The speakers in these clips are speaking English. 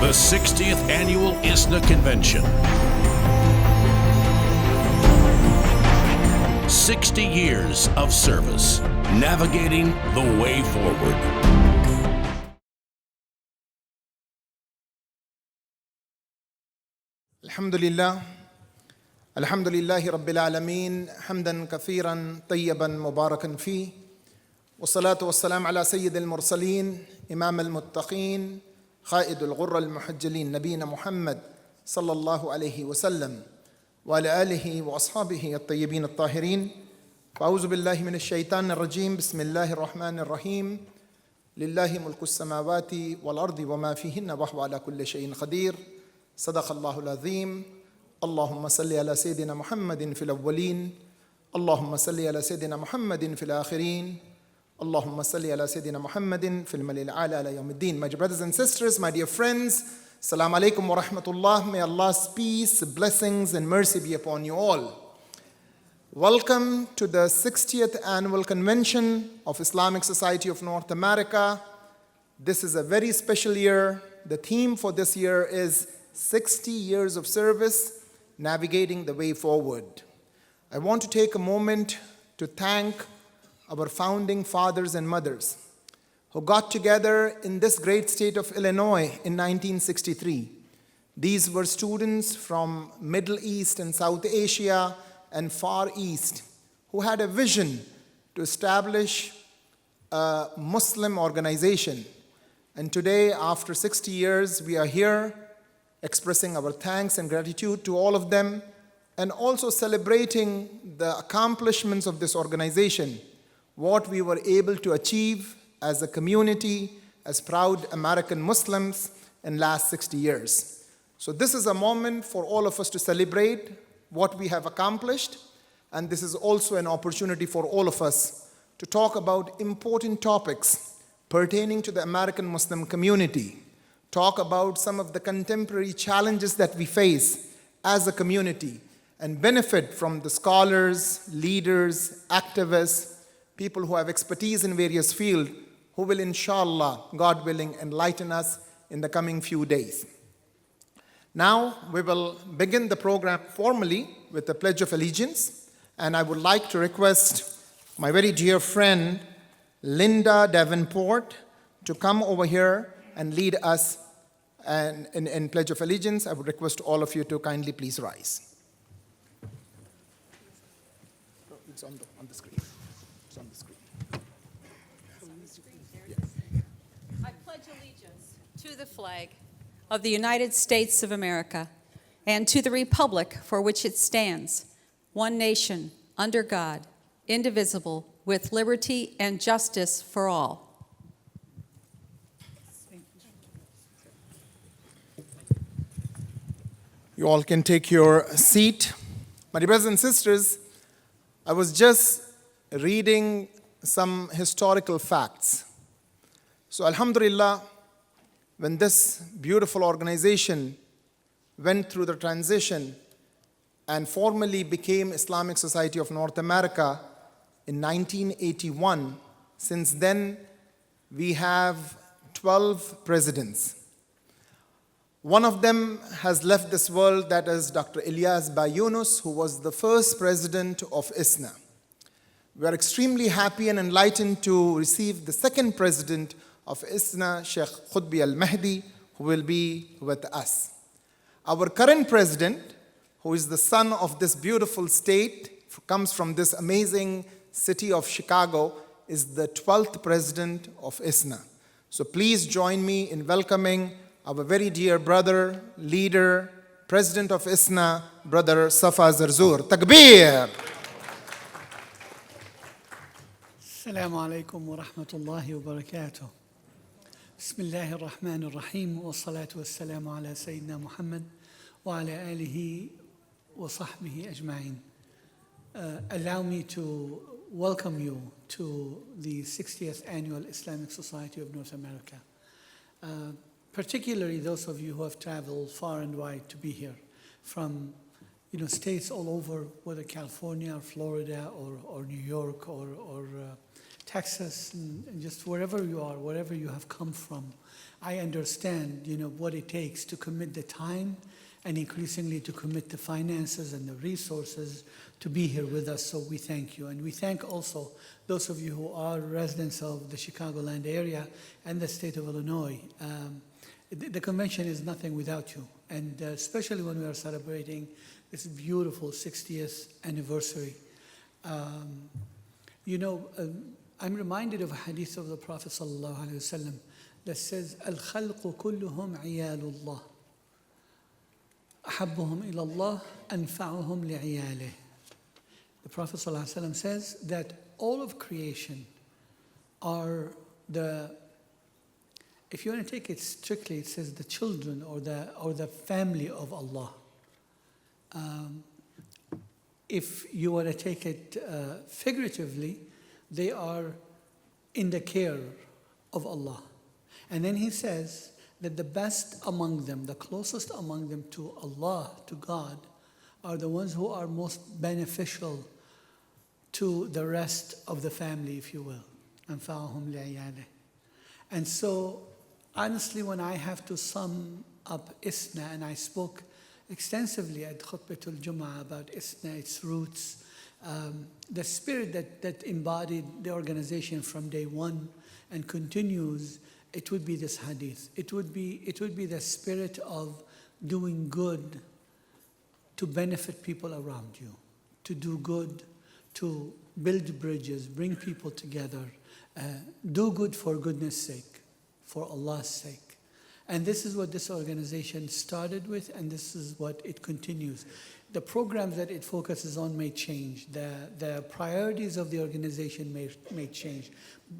the 60th Annual ISNA Convention. 60 years of service, navigating the way forward. Alhamdulillah Rabbil Alameen, hamdan kathiran tayyiban mubarakan fi, wassalatu wassalam ala sayyid al-mursaleen, imam al-muttaqeen, قائد الغر المحجلين نبينا محمد صلى الله عليه وسلم وعلى آله وأصحابه الطيبين الطاهرين. فأعوذ بالله من الشيطان الرجيم. بسم الله الرحمن الرحيم. لله ملك السماوات والأرض وما فيهن وهو على كل شيء قدير. صدق الله العظيم. اللهم صل على سيدنا محمد في الأولين، اللهم صل على سيدنا محمد في الآخرين، اللهم صل على سيدنا محمد في الملأ الأعلى على يوم الدين. My brothers and sisters, my dear friends, Assalamu alaikum wa rahmatullah. May Allah's peace, blessings and mercy be upon you all. Welcome to the 60th Annual Convention of Islamic Society of North America. This is a very special year. The theme for this year is 60 years of service, navigating the way forward. I want to take a moment to thank our founding fathers and mothers who got together in this great state of Illinois in 1963. These were students from Middle East and South Asia and Far East who had a vision to establish a Muslim organization. And today, after 60 years, we are here expressing our thanks and gratitude to all of them, and also celebrating the accomplishments of this organization, what we were able to achieve as a community, as proud American Muslims in last 60 years. So this is a moment for all of us to celebrate what we have accomplished, and this is also an opportunity for all of us to talk about important topics pertaining to the American Muslim community, talk about some of the contemporary challenges that we face as a community, and benefit from the scholars, leaders, activists, people who have expertise in various fields, who will, inshallah, God willing, enlighten us in the coming few days. Now, we will begin the program formally with the Pledge of Allegiance, and I would like to request my very dear friend, Linda Davenport, to come over here and lead us in Pledge of Allegiance. I would request all of you to kindly please rise. It's on the screen. It's on the screen. I pledge allegiance to the flag of the United States of America and to the republic for which it stands, one nation, under God, indivisible, with liberty and justice for all. You all can take your seat. My brothers and sisters, I was just reading some historical facts. So alhamdulillah, when this beautiful organization went through the transition and formally became Islamic Society of North America in 1981, since then we have 12 presidents. One of them has left this world, that is Dr. Ilyas Bay Yunus, who was the first president of ISNA. We are extremely happy and enlightened to receive the second president of ISNA, Sheikh Qutbi al-Mahdi, who will be with us. Our current president, who is the son of this beautiful state, comes from this amazing city of Chicago, is the 12th president of ISNA. So please join me in welcoming our very dear brother, leader, president of ISNA, brother Safa Zarzour. Takbir! Assalamu alaikum wa rahmatullahi wa barakatuh. Bismillahir Rahmanir Rahim wa salatu wassalamu ala Sayyidina Muhammad wa ala alihi wa sahbihi ajma'in. Allow me to welcome you to the 60th Annual Islamic Society of North America. Particularly those of you who have traveled far and wide to be here from states all over, whether California or Florida or New York or Texas, and just wherever you are, wherever you have come from, I understand, what it takes to commit the time and increasingly to commit the finances and the resources to be here with us. So we thank you. And we thank also those of you who are residents of the Chicagoland area and the state of Illinois. The convention is nothing without you. And especially when we are celebrating this beautiful 60th anniversary. I'm reminded of a hadith of the Prophet ﷺ that says, "Al-khalqu kulluhum iyalullah. أحبهم إلى الله أنفعهم لعياله." The Prophet ﷺ says that all of creation are if you want to take it strictly, it says the children or the family of Allah. If you want to take it figuratively, they are in the care of Allah. And then he says that the best among them, the closest among them to Allah, to God, are the ones who are most beneficial to the rest of the family, if you will. أنفعهم لعياله. And so, honestly, when I have to sum up ISNA, and I spoke extensively at Khutbatul Jum'ah about ISNA, its roots, the spirit that embodied the organization from day one and continues, it would be this hadith. It would be the spirit of doing good to benefit people around you, to do good, to build bridges, bring people together, do good for goodness sake, for Allah's sake. And this is what this organization started with, and this is what it continues. The programs that it focuses on may change. The priorities of the organization may change.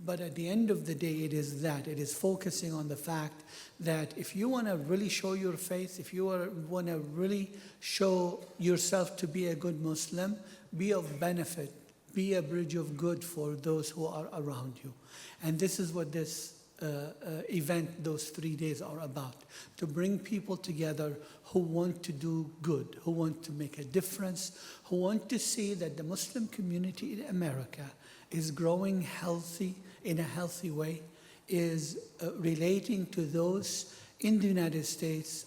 But at the end of the day, it is that. It is focusing on the fact that if you want to really show your faith, if you want to really show yourself to be a good Muslim, be of benefit, be a bridge of good for those who are around you. And this is what this event, those 3 days, are about. To bring people together who want to do good, who want to make a difference, who want to see that the Muslim community in America is growing healthy, in a healthy way, is relating to those in the United States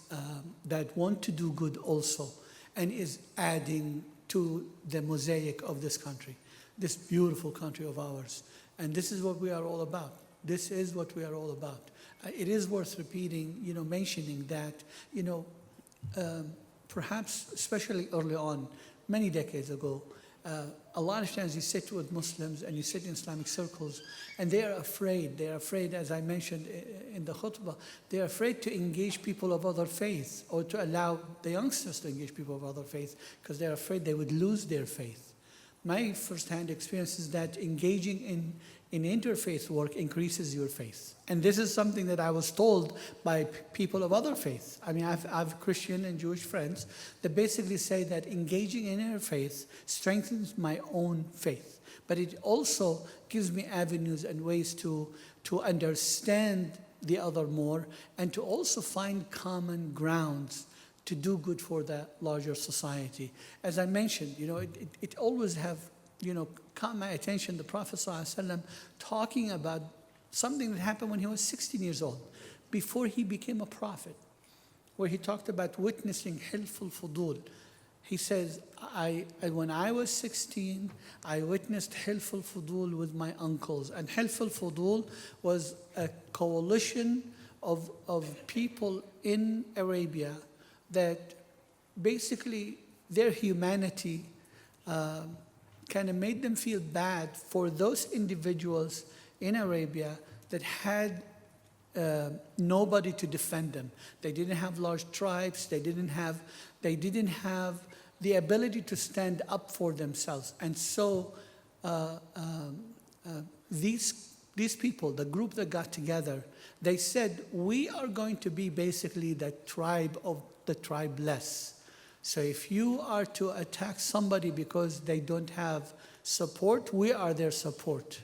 that want to do good also, and is adding to the mosaic of this country, this beautiful country of ours. And this is what we are all about. This is what we are all about. It is worth repeating, mentioning that, perhaps especially early on, many decades ago, a lot of times you sit with Muslims and you sit in Islamic circles and they are afraid. They are afraid, as I mentioned in the khutbah, they are afraid to engage people of other faiths or to allow the youngsters to engage people of other faiths because they're afraid they would lose their faith. My first-hand experience is that engaging in interfaith work increases your faith. And this is something that I was told by people of other faiths. I mean, I have Christian and Jewish friends that basically say that engaging in interfaith strengthens my own faith. But it also gives me avenues and ways to understand the other more and to also find common grounds to do good for the larger society. As I mentioned, it always have caught my attention, the Prophet ﷺ talking about something that happened when he was 16 years old, before he became a prophet, where he talked about witnessing hilf al-fudul. He says, when I was 16, I witnessed hilf al-fudul with my uncles. And hilf al-fudul was a coalition of people in Arabia that basically their humanity kind of made them feel bad for those individuals in Arabia that had nobody to defend them. They didn't have large tribes. They didn't have the ability to stand up for themselves. And so these people, the group that got together, they said, we are going to be basically the tribe of the tribeless. So if you are to attack somebody because they don't have support, we are their support.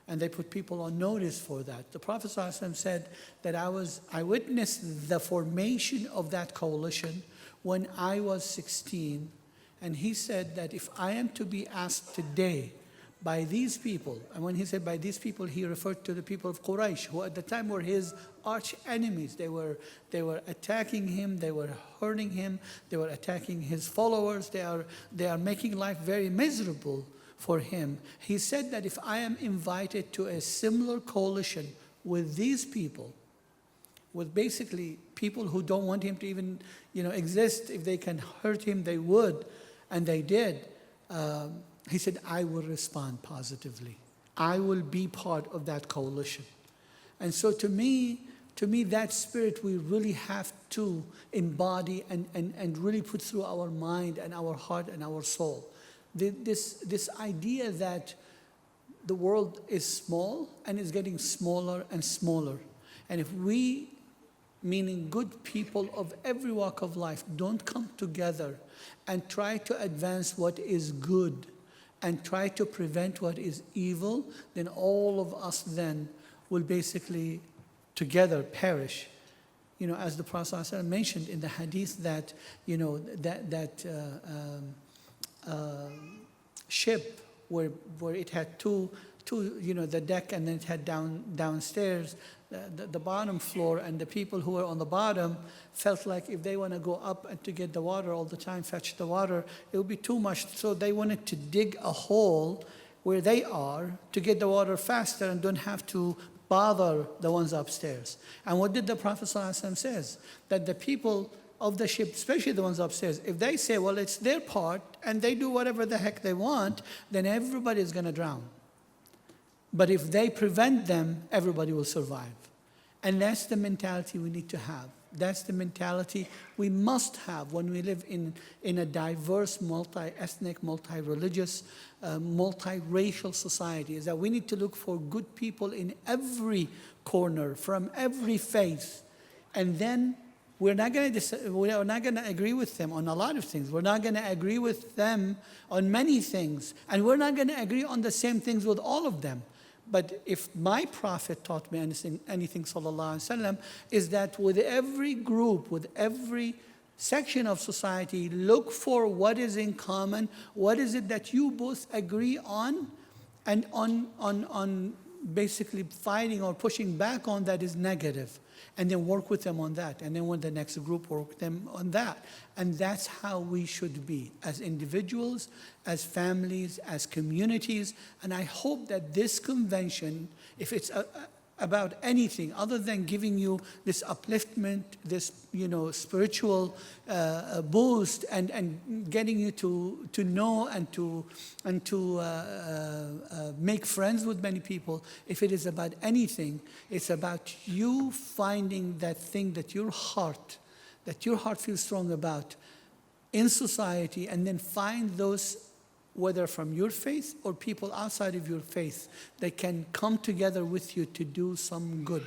And they put people on notice for that. The Prophet ﷺ said that I witnessed the formation of that coalition when I was 16. And he said that if I am to be asked today by these people. And when he said by these people, he referred to the people of Quraysh, who at the time were his arch enemies. They were attacking him, they were hurting him, they were attacking his followers, they are making life very miserable for him. He said that if I am invited to a similar coalition with these people, with basically people who don't want him to even exist, if they can hurt him, they would, and they did. He said, I will respond positively. I will be part of that coalition. And so to me, that spirit we really have to embody and really put through our mind and our heart and our soul. This idea that the world is small and is getting smaller and smaller. And if we, meaning good people of every walk of life, don't come together and try to advance what is good and try to prevent what is evil, then all of us then will basically together perish. As the Prophet ﷺ mentioned in the hadith that, ship where it had two, the deck, and then it had downstairs, the bottom floor, and the people who were on the bottom felt like if they want to go up and to get the water all the time, fetch the water, it would be too much. So they wanted to dig a hole where they are to get the water faster and don't have to bother the ones upstairs. And what did the Prophet ﷺ says? That the people of the ship, especially the ones upstairs, if they say, well, it's their part, and they do whatever the heck they want, then everybody is going to drown. But if they prevent them, everybody will survive. And that's the mentality we need to have. That's the mentality we must have when we live in a diverse, multi-ethnic, multi-religious, multi-racial society, is that we need to look for good people in every corner, from every faith. And then we're not going to agree with them on a lot of things. We're not going to agree with them on many things. And we're not going to agree on the same things with all of them. But if my Prophet taught me anything, sallallahu alaihi wasallam, is that with every group, with every section of society, look for what is in common, what is it that you both agree on, and on basically fighting or pushing back on that is negative. And then work with them on that. And then when the next group, work with them on that. And that's how we should be as individuals, as families, as communities. And I hope that this convention, if it's about anything other than giving you this upliftment, this spiritual boost, and getting you to know and to make friends with many people, if it is about anything, it's about you finding that thing that your heart feels strong about in society, and then find those, whether from your faith or people outside of your faith, that can come together with you to do some good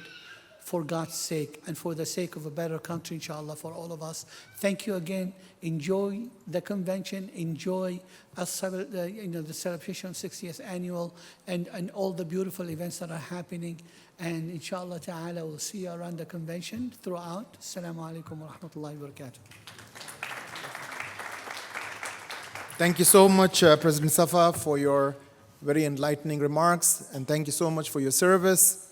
for God's sake and for the sake of a better country, inshallah, for all of us. Thank you again. Enjoy the convention. Enjoy the celebration of 60th annual and all the beautiful events that are happening. And inshallah ta'ala, we'll see you around the convention throughout. Assalamu alaikum wa rahmatullahi wa barakatuh. Thank you so much, President Safa, for your very enlightening remarks, and thank you so much for your service.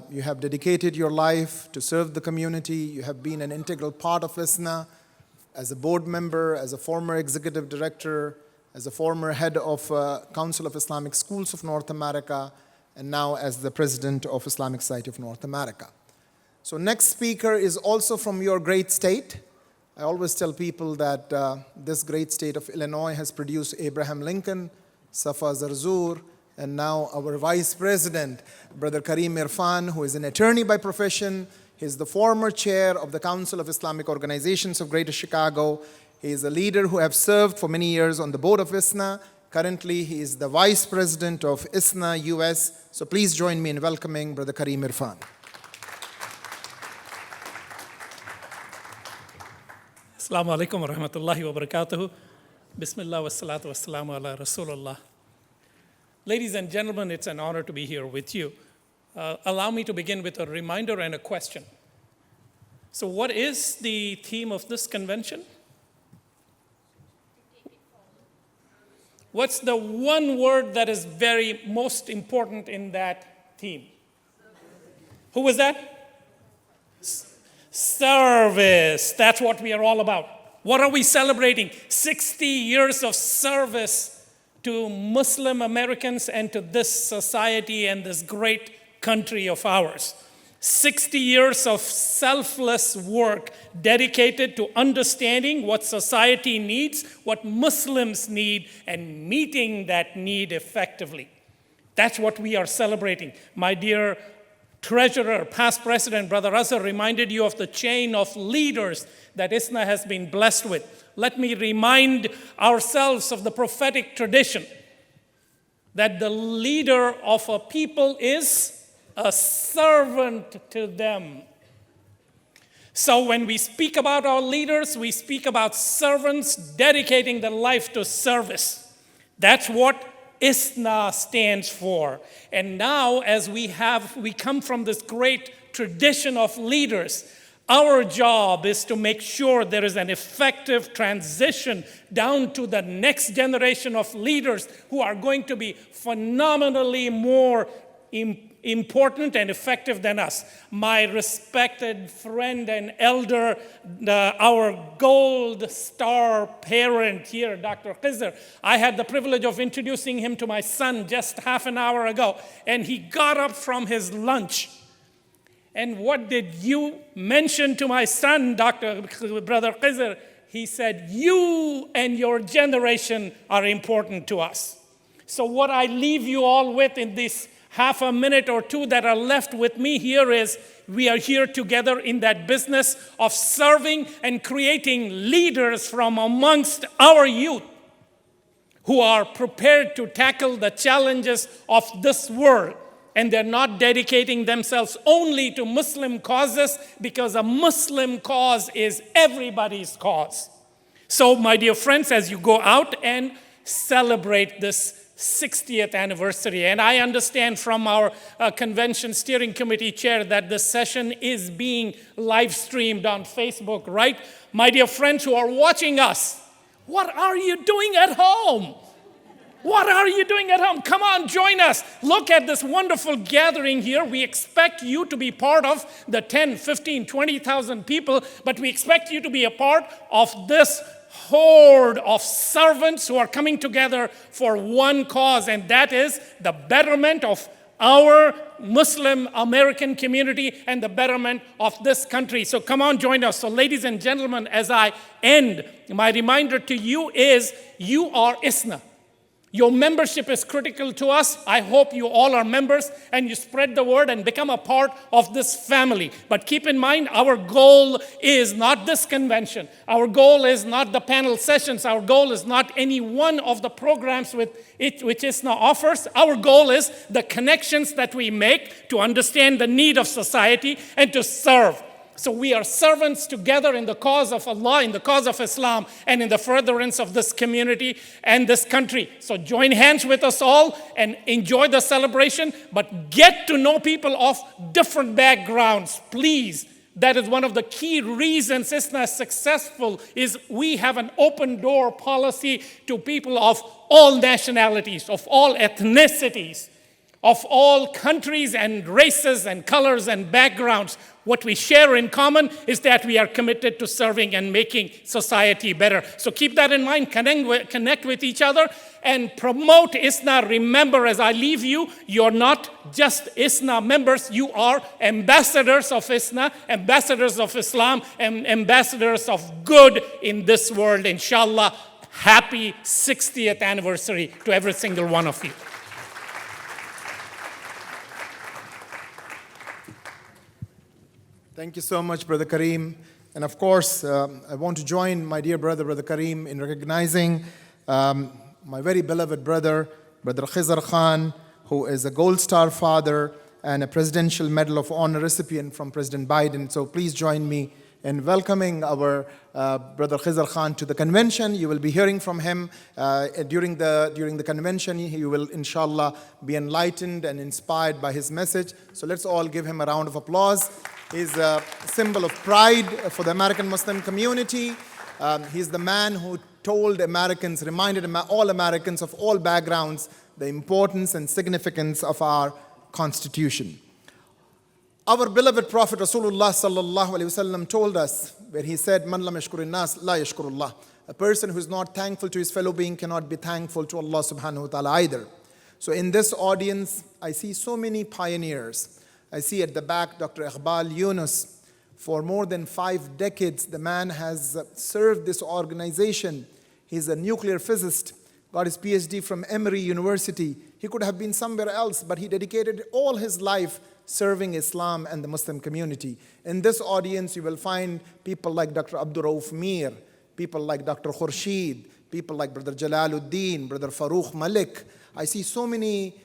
You have dedicated your life to serve the community. You have been an integral part of ISNA as a board member, as a former executive director, as a former head of Council of Islamic Schools of North America, and now as the president of Islamic Society of North America. So next speaker is also from your great state. I always tell people that this great state of Illinois has produced Abraham Lincoln, Safa Zarzour, and now our Vice President, Brother Karim Irfan, who is an attorney by profession. He's the former chair of the Council of Islamic Organizations of Greater Chicago. He is a leader who has served for many years on the board of ISNA. Currently, he is the Vice President of ISNA US. So please join me in welcoming Brother Karim Irfan. Assalamu alaikum wa rahmatullahi wa barakatuhu. Bismillah wa salatu wa salamu ala Rasulullah. Ladies and gentlemen, it's an honor to be here with you. Allow me to begin with a reminder and a question. So what is the theme of this convention? What's the one word that is very most important in that theme? Who was that? Service. That's what we are all about. What are we celebrating? 60 years of service to Muslim Americans and to this society and this great country of ours. 60 years of selfless work dedicated to understanding what society needs, what Muslims need, and meeting that need effectively. That's what we are celebrating. My dear Treasurer, past President, Brother Azhar reminded you of the chain of leaders that ISNA has been blessed with. Let me remind ourselves of the prophetic tradition that the leader of a people is a servant to them. So when we speak about our leaders, we speak about servants dedicating their life to service. That's what ISNA stands for. And now as we come from this great tradition of leaders, our job is to make sure there is an effective transition down to the next generation of leaders who are going to be phenomenally more important and effective than us. My respected friend and elder, our gold star parent here, Dr. Khizr, I had the privilege of introducing him to my son just half an hour ago, and he got up from his lunch. And what did you mention to my son, Brother Khizr? He said, you and your generation are important to us. So what I leave you all with in this half a minute or two that are left with me here is we are here together in that business of serving and creating leaders from amongst our youth who are prepared to tackle the challenges of this world. And they're not dedicating themselves only to Muslim causes because a Muslim cause is everybody's cause. So, my dear friends, as you go out and celebrate this 60th anniversary, and I understand from our convention steering committee chair that this session is being live streamed on Facebook, right? My dear friends who are watching us, what are you doing at home? What are you doing at home? Come on, join us. Look at this wonderful gathering here. We expect you to be part of the 10, 15, 20,000 people, but we expect you to be a part of this horde of servants who are coming together for one cause, and that is the betterment of our Muslim American community and the betterment of this country. So come on, join us. So ladies and gentlemen, as I end, my reminder to you is you are ISNA. Your membership is critical to us. I hope you all are members and you spread the word and become a part of this family. But keep in mind, our goal is not this convention. Our goal is not the panel sessions. Our goal is not any one of the programs which ISNA offers. Our goal is the connections that we make to understand the need of society and to serve. So we are servants together in the cause of Allah, in the cause of Islam, and in the furtherance of this community and this country. So join hands with us all and enjoy the celebration, but get to know people of different backgrounds, please. That is one of the key reasons ISNA is successful, is we have an open door policy to people of all nationalities, of all ethnicities, of all countries and races and colors and backgrounds. What we share in common is that we are committed to serving and making society better. So keep that in mind, connect with each other and promote ISNA. Remember, as I leave you, you're not just ISNA members, you are ambassadors of ISNA, ambassadors of Islam, and ambassadors of good in this world. Inshallah, happy 60th anniversary to every single one of you. Thank you so much, Brother Kareem. And of course, I want to join my dear brother, Brother Kareem, in recognizing my very beloved brother, Brother Khizr Khan, who is a Gold Star father and a Presidential Medal of Honor recipient from President Biden. So please join me in welcoming our Brother Khizr Khan to the convention. You will be hearing from him during the convention. He will, inshallah, be enlightened and inspired by his message. So let's all give him a round of applause. He's a symbol of pride for the American Muslim community. He's the man who told Americans, reminded all Americans of all backgrounds the importance and significance of our Constitution. Our beloved Prophet Rasulullah sallallahu alaihi wasallam told us, where he said, "Man lam yashkurin nas la yashkurullah." A person who is not thankful to his fellow being cannot be thankful to Allah subhanahu wa ta'ala either. So in this audience, I see so many pioneers. I see at the back Dr. Iqbal Yunus. For more than 5 decades, the man has served this organization. He's a nuclear physicist, got his PhD from Emory University. He could have been somewhere else, but he dedicated all his life serving Islam and the Muslim community. In this audience, you will find people like Dr. Abdul Rauf Mir, people like Dr. Khurshid, people like Brother Jalaluddin, Brother Farooq Malik. I see so many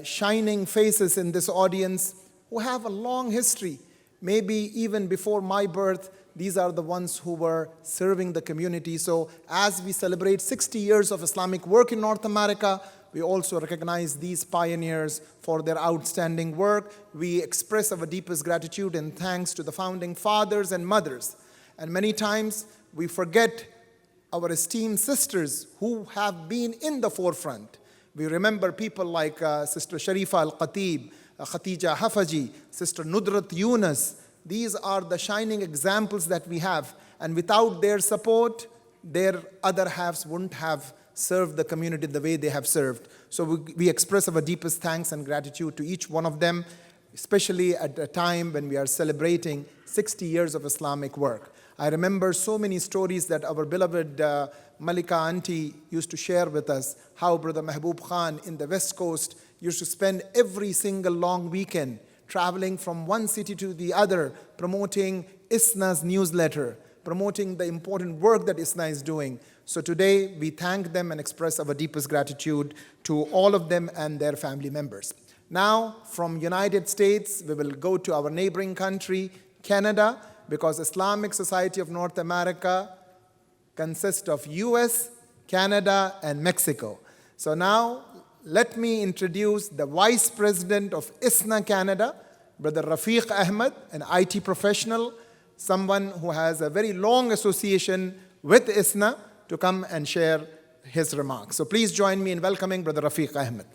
shining faces in this audience who have a long history. Maybe even before my birth, these are the ones who were serving the community. So as we celebrate 60 years of Islamic work in North America, we also recognize these pioneers for their outstanding work. We express our deepest gratitude and thanks to the founding fathers and mothers. And many times we forget our esteemed sisters who have been in the forefront. We remember people like Sister Sharifa Al-Khatib, Khatija Hafaji, Sister Nudrat Yunus. These are the shining examples that we have. And without their support, their other halves wouldn't have served the community the way they have served. So we express our deepest thanks and gratitude to each one of them, especially at a time when we are celebrating 60 years of Islamic work. I remember so many stories that our beloved Malika auntie used to share with us, how Brother Mahbub Khan in the West Coast used to spend every single long weekend traveling from one city to the other, promoting ISNA's newsletter, promoting the important work that ISNA is doing. So today, we thank them and express our deepest gratitude to all of them and their family members. Now, from United States, we will go to our neighboring country, Canada, because Islamic Society of North America consists of US, Canada, and Mexico. So now, let me introduce the Vice President of ISNA Canada, Brother Rafiq Ahmed, an IT professional, someone who has a very long association with ISNA, to come and share his remarks. So please join me in welcoming Brother Rafiq Ahmed.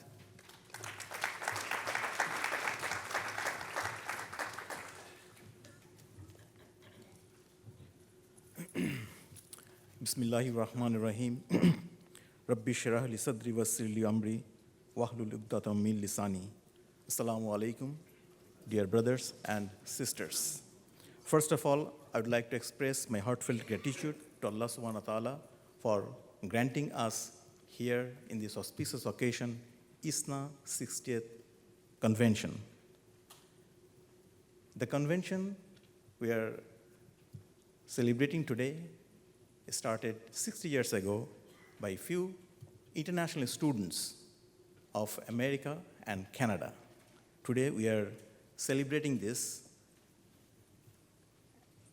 Bismillahir Rahmanir Rahim. Rabbi shrah li sadri wassir li amri wahlul 'uqdatam min lisani. Assalamu alaikum, dear brothers and sisters. First of all, I would like to express my heartfelt gratitude to Allah subhanahu wa ta'ala for granting us here in this auspicious occasion, ISNA 60th Convention. The convention we are celebrating today started 60 years ago by few international students of America and Canada. Today we are celebrating this,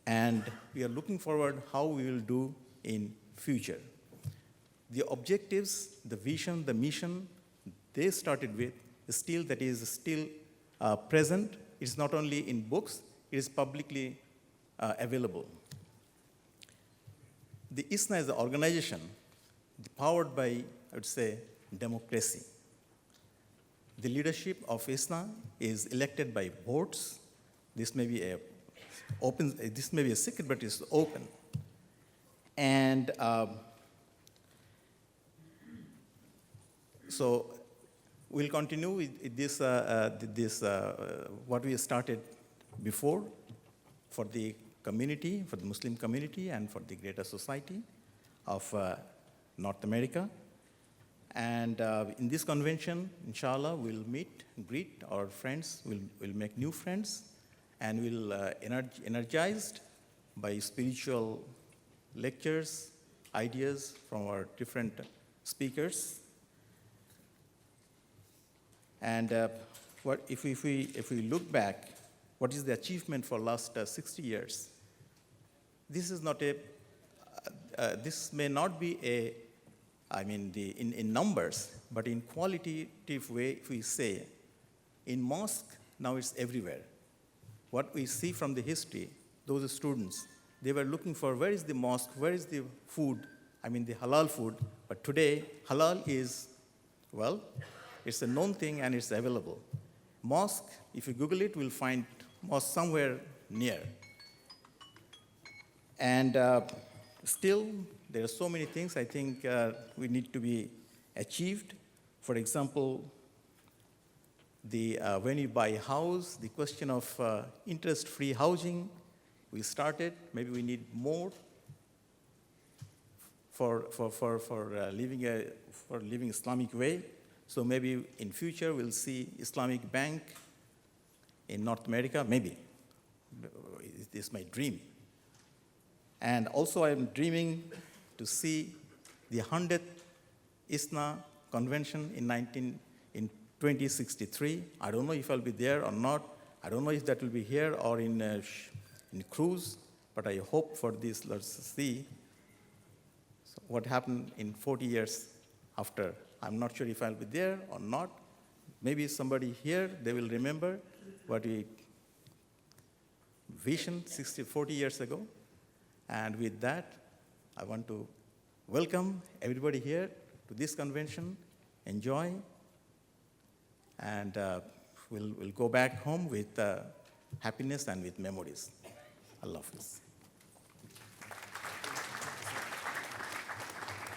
and we are looking forward how we will do in future. The objectives, the vision, the mission they started with is still present. It's not only in books, it is publicly available. The ISNA is an organization powered by, I would say, democracy. The leadership of ISNA is elected by boards. This may be a secret, but it's open. And so we'll continue with this, what we started before for the community, for the Muslim community, and for the greater society of North America. And in this convention, inshallah, we'll meet, greet our friends, we'll make new friends, and we'll energized by spiritual lectures, ideas from our different speakers. And if we look back, what is the achievement for last 60 years? This is not this may not be in numbers, but in qualitative way, if we say, in mosque, now it's everywhere. What we see from the history, those students, they were looking for where is the mosque, where is the food, I mean the halal food, but today halal is, well, it's a known thing and it's available. Mosque, if you Google it, we'll find mosque somewhere near. And still, there are so many things I think we need to be achieved. For example, when you buy a house, the question of interest-free housing, we started. Maybe we need more for living Islamic way. So maybe in future we'll see Islamic Bank in North America. Maybe this is my dream. And also I'm dreaming to see the 100th ISNA convention in 2063. I don't know if I'll be there or not. I don't know if that will be here or in cruise, but I hope for this. Let's see what happened in 40 years after. I'm not sure if I'll be there or not. Maybe somebody here, they will remember what we visioned 40 years ago. And with that, I want to welcome everybody here to this convention. Enjoy. And we'll go back home with happiness and with memories. Allah Hafiz.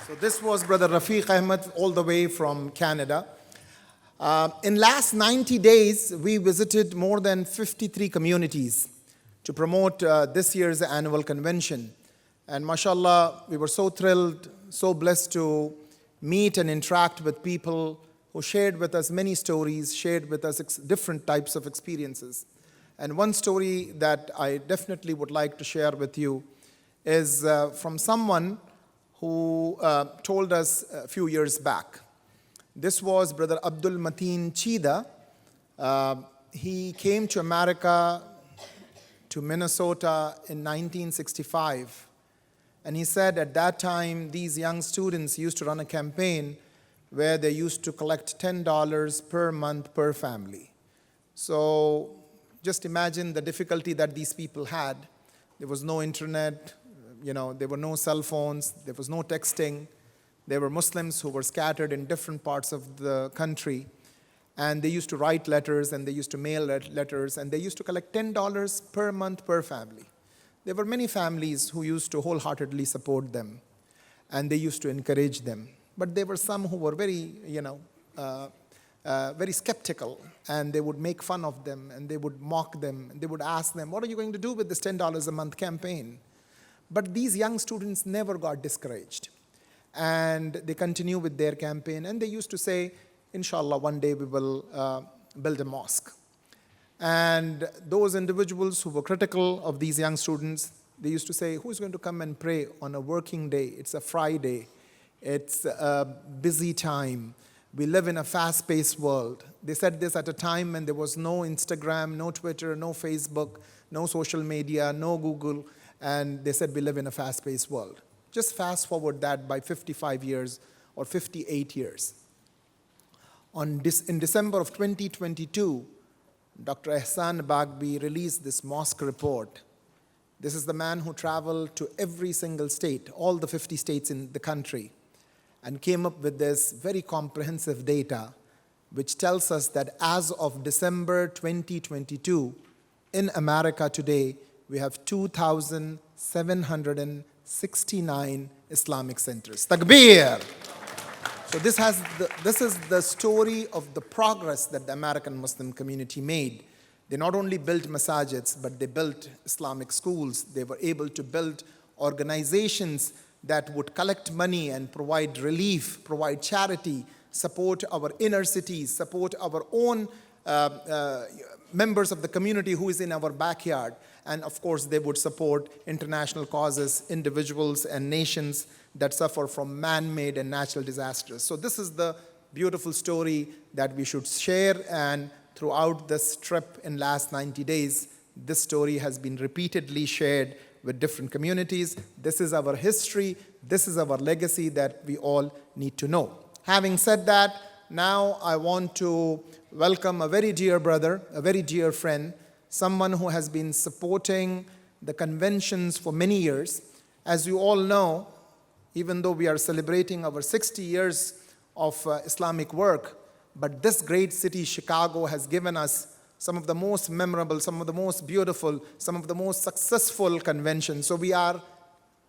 So this was Brother Rafiq Ahmed all the way from Canada. In last 90 days, we visited more than 53 communities to promote this year's annual convention. And mashallah, we were so thrilled, so blessed to meet and interact with people who shared with us many stories, shared with us different types of experiences. And one story that I definitely would like to share with you is from someone who told us a few years back. This was Brother Abdul Mateen Chida. He came to America, to Minnesota in 1965. And he said at that time, these young students used to run a campaign where they used to collect $10 per month per family. So just imagine the difficulty that these people had. There was no internet, there were no cell phones, there was no texting. There were Muslims who were scattered in different parts of the country. And they used to write letters and they used to mail letters and they used to collect $10 per month per family. There were many families who used to wholeheartedly support them and they used to encourage them. But there were some who were very, very skeptical, and they would make fun of them and they would mock them and they would ask them, what are you going to do with this $10 a month campaign? But these young students never got discouraged. And they continue with their campaign and they used to say, inshallah, one day we will build a mosque. And those individuals who were critical of these young students, they used to say, who's going to come and pray on a working day? It's a Friday. It's a busy time. We live in a fast-paced world. They said this at a time when there was no Instagram, no Twitter, no Facebook, no social media, no Google. And they said we live in a fast-paced world. Just fast forward that by 55 years or 58 years. In December of 2022, Dr. Ehsan Bagbi released this mosque report. This is the man who traveled to every single state, all the 50 states in the country, and came up with this very comprehensive data, which tells us that as of December 2022, in America today, we have 2,769 Islamic centers. Takbir! So this is the story of the progress that the American Muslim community made. They not only built masajids, but they built Islamic schools. They were able to build organizations that would collect money and provide relief, provide charity, support our inner cities, support our own members of the community who is in our backyard. And of course, they would support international causes, individuals and nations that suffer from man-made and natural disasters. So this is the beautiful story that we should share. And throughout this trip in last 90 days, this story has been repeatedly shared with different communities. This is our history. This is our legacy that we all need to know. Having said that, now I want to welcome a very dear brother, a very dear friend, someone who has been supporting the conventions for many years. As you all know, even though we are celebrating our 60 years of Islamic work, but this great city, Chicago, has given us some of the most memorable, some of the most beautiful, some of the most successful conventions. So we are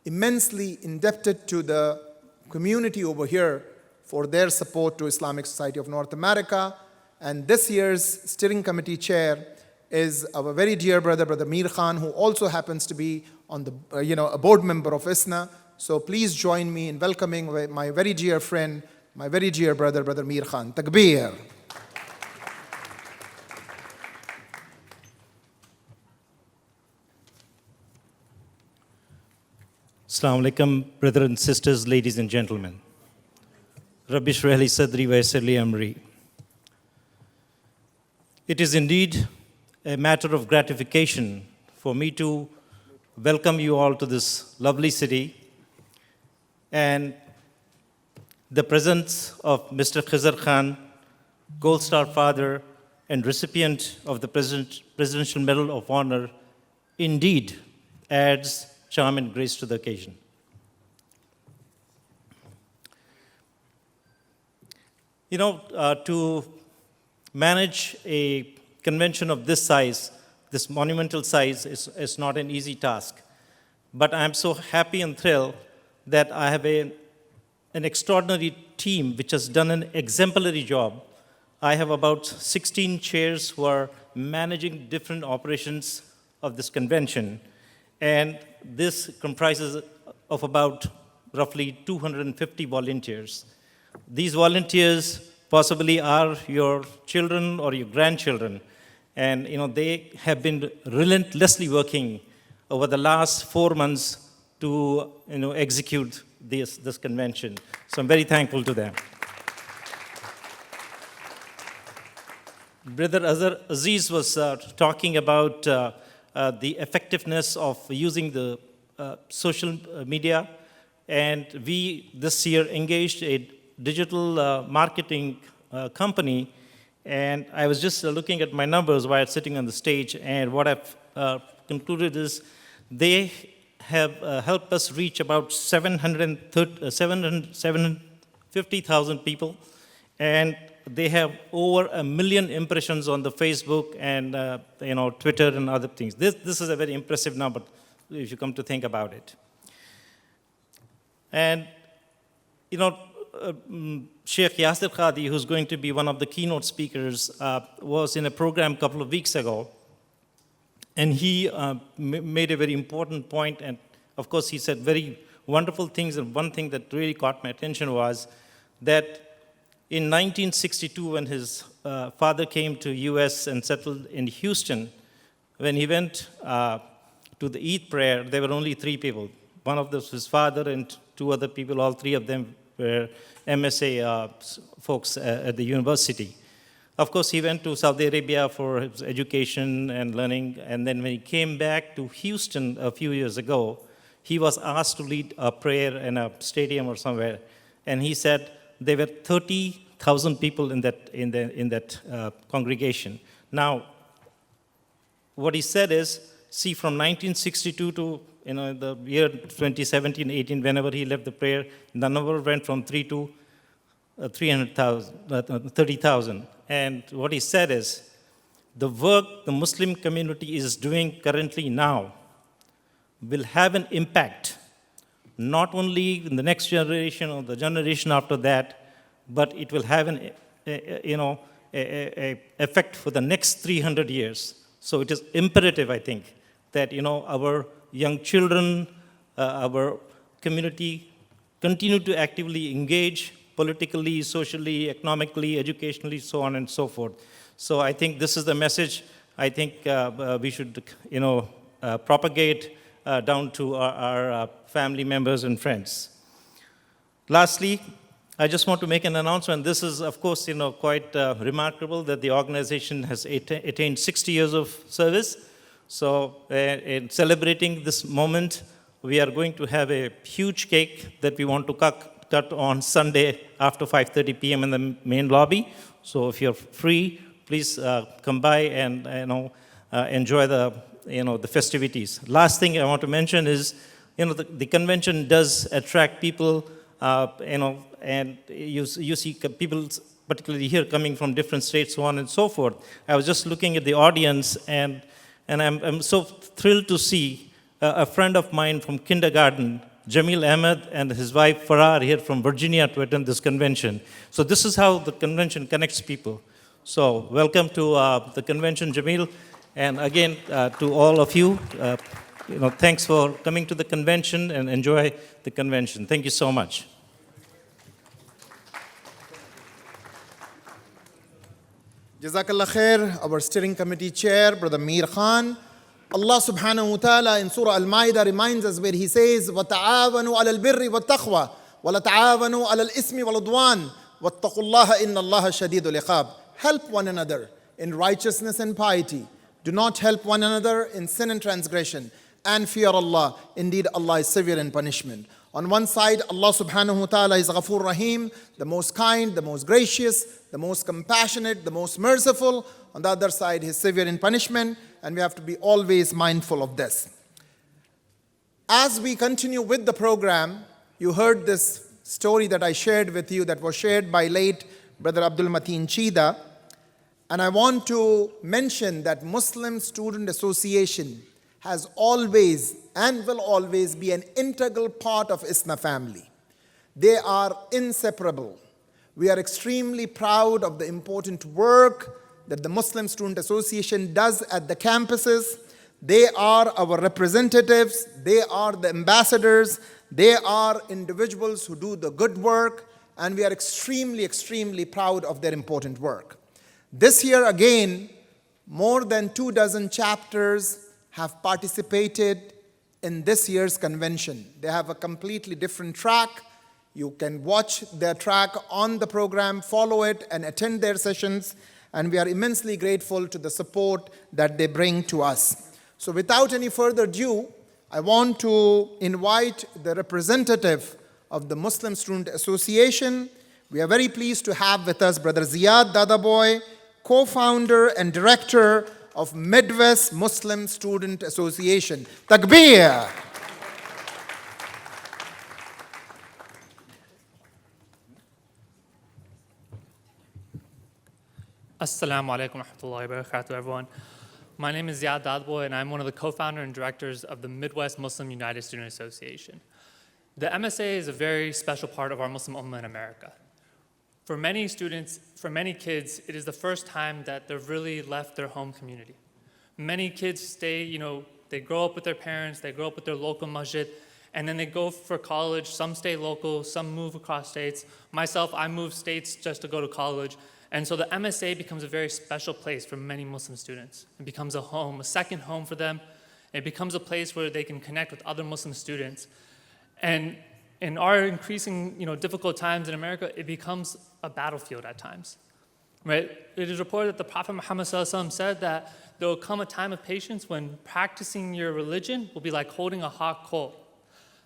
immensely indebted to the community over here for their support to Islamic Society of North America. And this year's steering committee chair is our very dear brother, Brother Mir Khan, who also happens to be on the, a board member of ISNA. So please join me in welcoming my very dear friend, my very dear brother, Brother Mir Khan. Takbir. Assalamu alaikum, brothers and sisters, ladies and gentlemen. Rabbi shrah li sadri wa yassir li amri. It is indeed a matter of gratification for me to welcome you all to this lovely city and the presence of Mr. Khizr Khan, Gold Star Father and recipient of the Presidential Medal of Honor, indeed adds charm and grace to the occasion. To manage a convention of this size, this monumental size, is not an easy task. But I'm so happy and thrilled that I have an extraordinary team which has done an exemplary job. I have about 16 chairs who are managing different operations of this convention. And this comprises of about roughly 250 volunteers. These volunteers possibly are your children or your grandchildren. And they have been relentlessly working over the last 4 months to execute this convention. So I'm very thankful to them. Brother Aziz was talking about the effectiveness of using the social media. And we this year engaged a digital marketing company. And I was just looking at my numbers while sitting on the stage. And what I've concluded is they have helped us reach about 750,000 people. And they have over 1 million impressions on the Facebook and Twitter and other things. This is a very impressive number if you come to think about it. And Sheikh Yasir Qadi, who's going to be one of the keynote speakers, was in a program a couple of weeks ago, and he made a very important point, and of course he said very wonderful things, and one thing that really caught my attention was that in 1962, when his father came to US and settled in Houston, when he went to the Eid prayer, there were only 3 people. One of them was his father and 2 other people, all 3 of them were MSA folks at the university. Of course, he went to Saudi Arabia for his education and learning, and then when he came back to Houston a few years ago, he was asked to lead a prayer in a stadium or somewhere, and he said there were 30,000 people in that congregation. Now, what he said is, see, from 1962 to the year 2017-18, whenever he left the prayer, the number went from 3 to 30,000. And what he said is, the work the Muslim community is doing currently now will have an impact, not only in the next generation or the generation after that, but it will have an effect for the next 300 years. So it is imperative, I think, that our young children, our community continue to actively engage politically, socially, economically, educationally, so on and so forth. So I think this is the message I think we should propagate down to our family members and friends. Lastly, I just want to make an announcement. This is, of course, quite remarkable that the organization has attained 60 years of service. So in celebrating this moment, we are going to have a huge cake that we want to cut on Sunday after 5:30 p.m. in the main lobby. So if you're free, please come by and enjoy the festivities. Last thing I want to mention is the convention does attract people, and you see people, particularly here, coming from different states, so on and so forth. I was just looking at the audience, and I'm so thrilled to see a friend of mine from kindergarten, Jamil Ahmed, and his wife Farah here from Virginia to attend this convention. So this is how the convention connects people. So welcome to the convention, Jamil, and again to all of you. Thanks for coming to the convention, and enjoy the convention. Thank you so much. Jazakallah khair, our steering committee chair, Brother Mir Khan. Allah subhanahu wa ta'ala in Surah Al-Ma'idah reminds us where He says, وَتَعَاوَنُوا عَلَى الْبِرِّ وَالتَّقْوَى وَلَا تَعَاوَنُوا عَلَى الْإِثْمِ وَالْعُدْوَانِ وَاتَّقُوا اللَّهَ إِنَّ اللَّهَ شَدِيدُ الْعِقَابِ. Help one another in righteousness and piety. Do not help one another in sin and transgression. And fear Allah. Indeed, Allah is severe in punishment. On one side, Allah subhanahu wa ta'ala is Ghafoor Rahim, the most kind, the most gracious, the most compassionate, the most merciful. On the other side, He's severe in punishment, and we have to be always mindful of this. As we continue with the program, you heard this story that I shared with you that was shared by late Brother Abdul Mateen Cheetah. And I want to mention that Muslim Student Association has always and will always be an integral part of ISNA family. They are inseparable. We are extremely proud of the important work that the Muslim Student Association does at the campuses. They are our representatives. They are the ambassadors. They are individuals who do the good work, and we are extremely, extremely proud of their important work. This year again, more than 24 chapters have participated in this year's convention. They have a completely different track. You can watch their track on the program, follow it, and attend their sessions. And we are immensely grateful to the support that they bring to us. So without any further ado, I want to invite the representative of the Muslim Student Association. We are very pleased to have with us Brother Ziyad Dadaboy, co-founder and director of Midwest Muslim Student Association. Takbir! Assalamu alaikum wa rahmatullahi wa barakatuh, everyone. My name is Ziyad Dadboy, and I'm one of the co-founder and directors of the Midwest Muslim United Student Association. The MSA is a very special part of our Muslim Ummah in America. For many students, for many kids, it is the first time that they've really left their home community. Many kids stay, they grow up with their parents, they grow up with their local masjid, and then they go for college. Some stay local, some move across states. Myself, I moved states just to go to college. And so the MSA becomes a very special place for many Muslim students. It becomes a home, a second home for them. It becomes a place where they can connect with other Muslim students. And in our increasing, difficult times in America, it becomes a battlefield at times, right? It is reported that the Prophet Muhammad ﷺ said that there will come a time of patience when practicing your religion will be like holding a hot coal.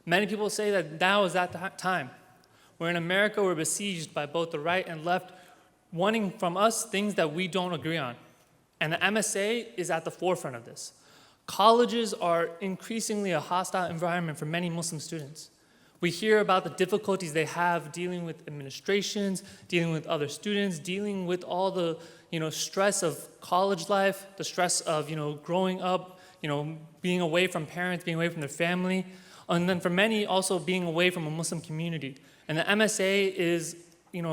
Many people say that now is that time. Where in America, we're besieged by both the right and left, wanting from us things that we don't agree on. And the MSA is at the forefront of this. Colleges are increasingly a hostile environment for many Muslim students. We hear about the difficulties they have dealing with administrations, dealing with other students, dealing with all the stress of college life, the stress of growing up, being away from parents, being away from their family, and then for many also being away from a Muslim community. And the MSA is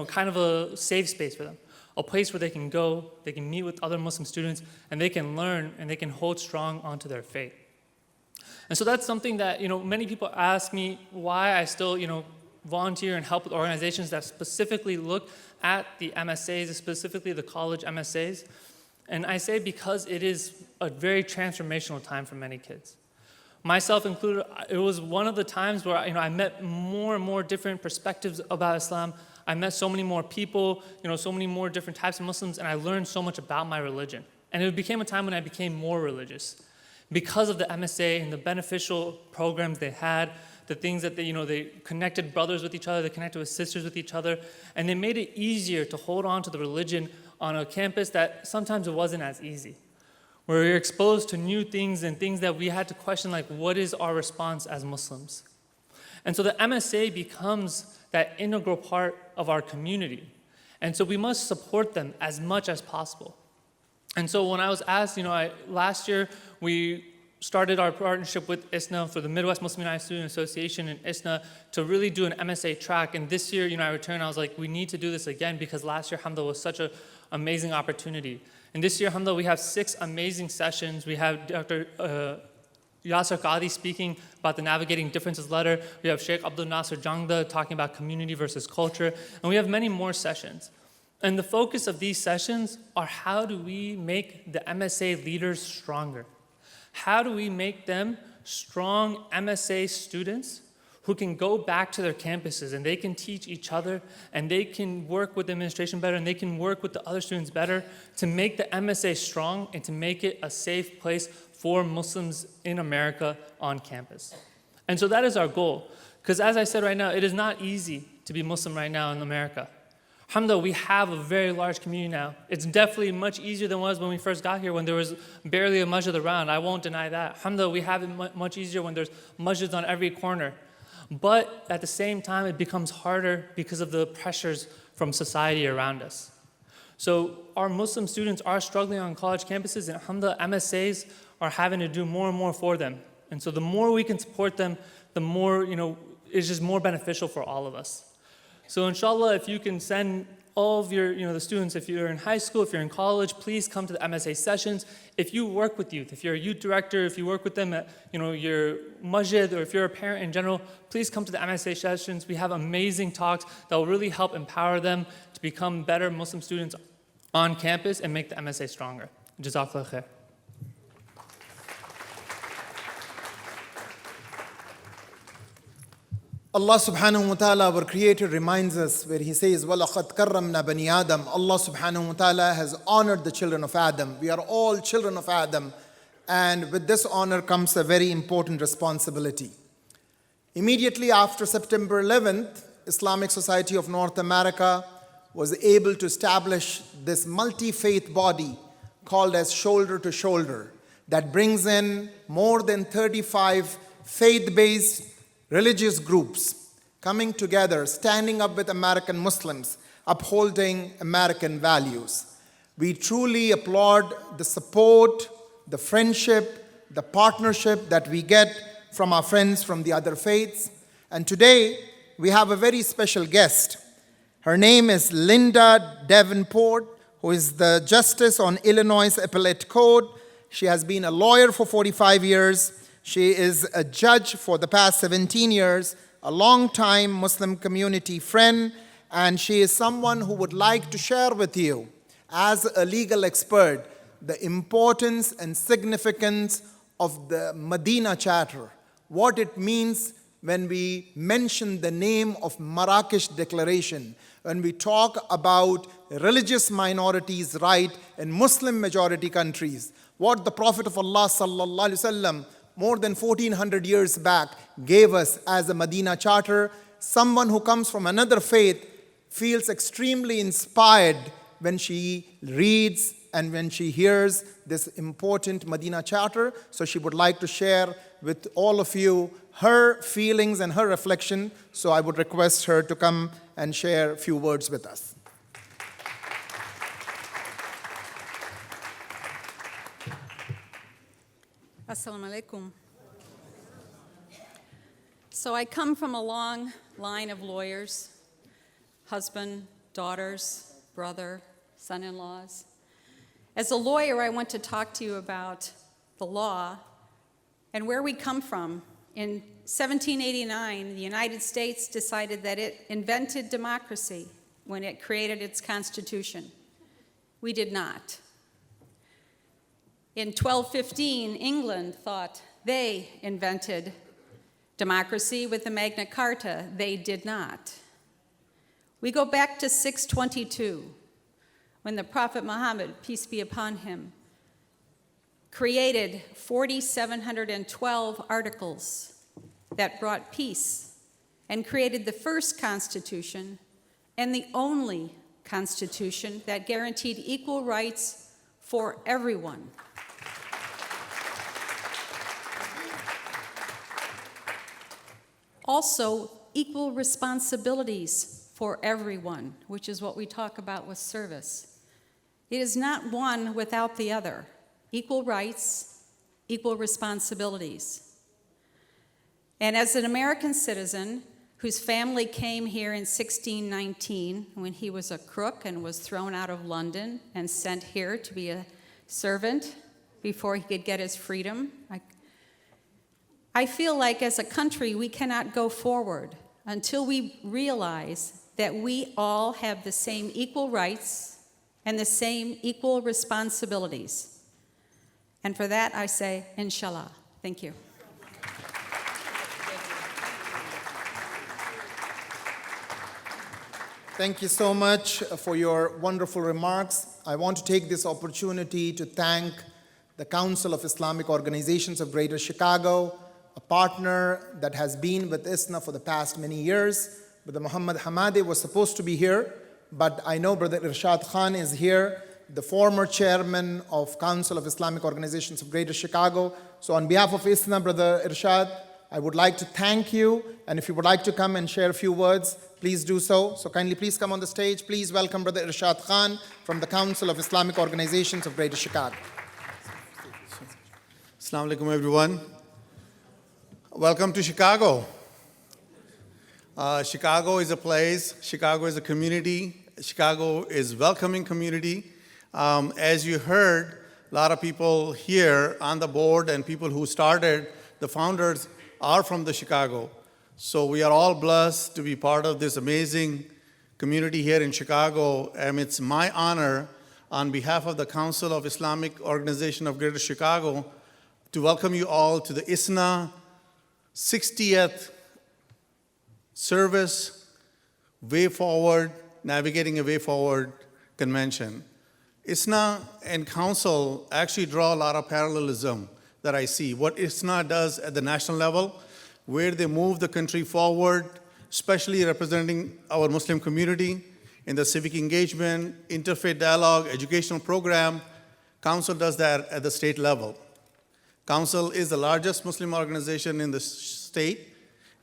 kind of a safe space for them, a place where they can go, they can meet with other Muslim students, and they can learn and they can hold strong onto their faith. And so that's something that many people ask me why I still volunteer and help with organizations that specifically look at the MSAs, specifically the college MSAs. And I say because it is a very transformational time for many kids. Myself included, it was one of the times where I met more and more different perspectives about Islam. I met so many more people, so many more different types of Muslims, and I learned so much about my religion. And it became a time when I became more religious. Because of the MSA and the beneficial programs they had, the things that they connected brothers with each other, they connected with sisters with each other, and they made it easier to hold on to the religion on a campus that sometimes it wasn't as easy. where we're exposed to new things and things that we had to question, like, what is our response as Muslims? And so the MSA becomes that integral part of our community. And so we must support them as much as possible. And so when I was asked, last year we started our partnership with ISNA for the Midwest Muslim United Student Association and ISNA to really do an MSA track. And this year, I returned, I was like, we need to do this again because last year, alhamdulillah, was such an amazing opportunity. And this year, alhamdulillah, we have 6 amazing sessions. We have Dr. Yasser Qadi speaking about the Navigating Differences letter. We have Sheikh Abdul Nasser Jangda talking about community versus culture. And we have many more sessions. And the focus of these sessions are how do we make the MSA leaders stronger? How do we make them strong MSA students who can go back to their campuses and they can teach each other and they can work with the administration better and they can work with the other students better to make the MSA strong and to make it a safe place for Muslims in America on campus. And so that is our goal. Because as I said right now, it is not easy to be Muslim right now in America. Alhamdulillah, we have a very large community now. It's definitely much easier than it was when we first got here, when there was barely a masjid around. I won't deny that. Alhamdulillah, we have it much easier when there's masjids on every corner. But at the same time, it becomes harder because of the pressures from society around us. So our Muslim students are struggling on college campuses, and alhamdulillah, MSAs are having to do more and more for them. And so the more we can support them, the more, it's just more beneficial for all of us. So inshallah, if you can send all of your, the students, if you're in high school, if you're in college, please come to the MSA sessions. If you work with youth, if you're a youth director, if you work with them at, your masjid, or if you're a parent in general, please come to the MSA sessions. We have amazing talks that will really help empower them to become better Muslim students on campus and make the MSA stronger. Jazakallah khair. Allah subhanahu wa ta'ala, our creator, reminds us where he says, وَلَقَدْ كَرَّمْنَا بَنِي آدَمَ. Allah subhanahu wa ta'ala has honored the children of Adam. We are all children of Adam. And with this honor comes a very important responsibility. Immediately after September 11th, Islamic Society of North America was able to establish this multi-faith body called as Shoulder to Shoulder that brings in more than 35 faith-based religious groups coming together, standing up with American Muslims, upholding American values. We truly applaud the support, the friendship, the partnership that we get from our friends from the other faiths. And today, we have a very special guest. Her name is Linda Davenport, who is the Justice on Illinois Appellate Court. She has been a lawyer for 45 years. She is a judge for the past 17 years, a long-time Muslim community friend, and she is someone who would like to share with you, as a legal expert, the importance and significance of the Medina Charter, what it means when we mention the name of Marrakesh Declaration, when we talk about religious minorities' right in Muslim majority countries, what the Prophet of Allah sallallahu alaihi wasallam more than 1400 years back gave us as a Medina Charter. Someone who comes from another faith feels extremely inspired when she reads and when she hears this important Medina Charter. So she would like to share with all of you her feelings and her reflection. So I would request her to come and share a few words with us. Assalamu alaikum. So I come from a long line of lawyers, husband, daughters, brother, son-in-laws. As a lawyer, I want to talk to you about the law and where we come from. In 1789, the United States decided that it invented democracy when it created its Constitution. We did not. In 1215, England thought they invented democracy with the Magna Carta. They did not. We go back to 622, when the Prophet Muhammad, peace be upon him, created 4,712 articles that brought peace and created the first constitution and the only constitution that guaranteed equal rights for everyone. also equal responsibilities for everyone, which is what we talk about with service. It is not one without the other. Equal rights, equal responsibilities. And as an American citizen whose family came here in 1619 when he was a crook and was thrown out of London and sent here to be a servant before he could get his freedom, I feel like as a country we cannot go forward until we realize that we all have the same equal rights and the same equal responsibilities. And for that I say, Inshallah. Thank you. Thank you so much for your wonderful remarks. I want to take this opportunity to thank the Council of Islamic Organizations of Greater Chicago, a partner that has been with ISNA for the past many years. Brother Muhammad Hamade was supposed to be here, but I know Brother Irshad Khan is here, the former chairman of Council of Islamic Organizations of Greater Chicago. So on behalf of ISNA, Brother Irshad, I would like to thank you, and if you would like to come and share a few words, please do so. So kindly please come on the stage. Please welcome Brother Irshad Khan from the Council of Islamic Organizations of Greater Chicago. Assalamu alaikum, everyone. Welcome to Chicago. Chicago is a place, Chicago is a community, Chicago is a welcoming community. As you heard, a lot of people here on the board and people who started, the founders are from the Chicago. So we are all blessed to be part of this amazing community here in Chicago. And it's my honor on behalf of the Council of Islamic Organization of Greater Chicago to welcome you all to the ISNA 60th Service Way Forward, Navigating a Way Forward Convention. ISNA and Council actually draw a lot of parallelism that I see. What ISNA does at the national level, where they move the country forward, especially representing our Muslim community in the civic engagement, interfaith dialogue, educational program. Council does that at the state level. Council is the largest Muslim organization in the state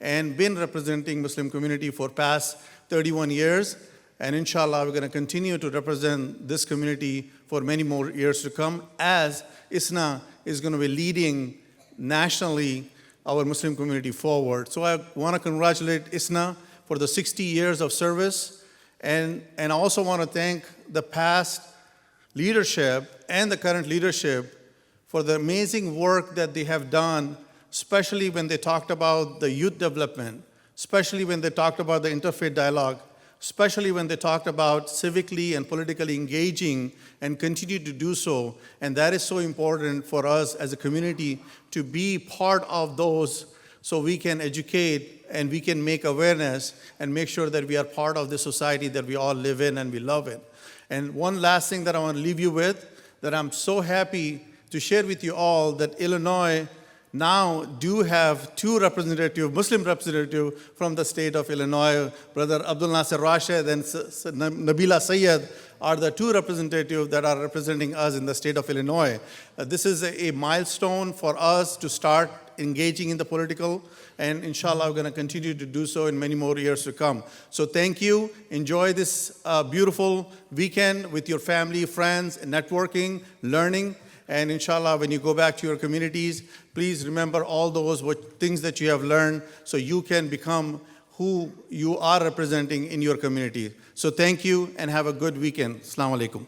and been representing Muslim community for past 31 years. And inshallah, we're going to continue to represent this community for many more years to come as ISNA is going to be leading nationally our Muslim community forward. So I want to congratulate ISNA for the 60 years of service, and I also want to thank the past leadership and the current leadership for the amazing work that they have done, especially when they talked about the youth development, especially when they talked about the interfaith dialogue, especially when they talked about civically and politically engaging and continue to do so. And that is so important for us as a community to be part of those so we can educate and we can make awareness and make sure that we are part of the society that we all live in and we love it. And one last thing that I want to leave you with, that I'm so happy to share with you all that Illinois now do have two representatives, Muslim representatives from the state of Illinois. Brother Abdul Nasir Rashid and Nabila Sayyed are the two representatives that are representing us in the state of Illinois. This is a milestone for us to start engaging in the political, and inshallah we're going to continue to do so in many more years to come. So thank you. Enjoy this beautiful weekend with your family, friends, networking, learning. And inshallah, when you go back to your communities, please remember all those things that you have learned so you can become who you are representing in your community. So thank you and have a good weekend. Assalamu alaikum.